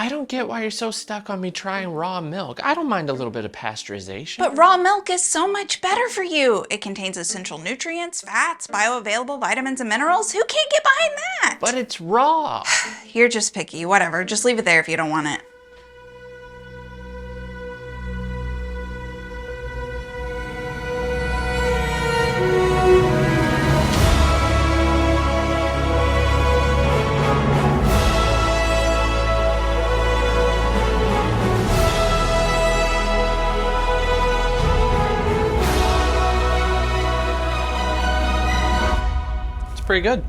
I don't get why you're so stuck on me trying raw milk. I don't mind a little bit of pasteurization. But raw milk is so much better for you. It contains essential nutrients, fats, bioavailable vitamins, and minerals. Who can't get behind that? But it's raw. You're just picky. Whatever. Just leave it there if you don't want it. It's pretty good.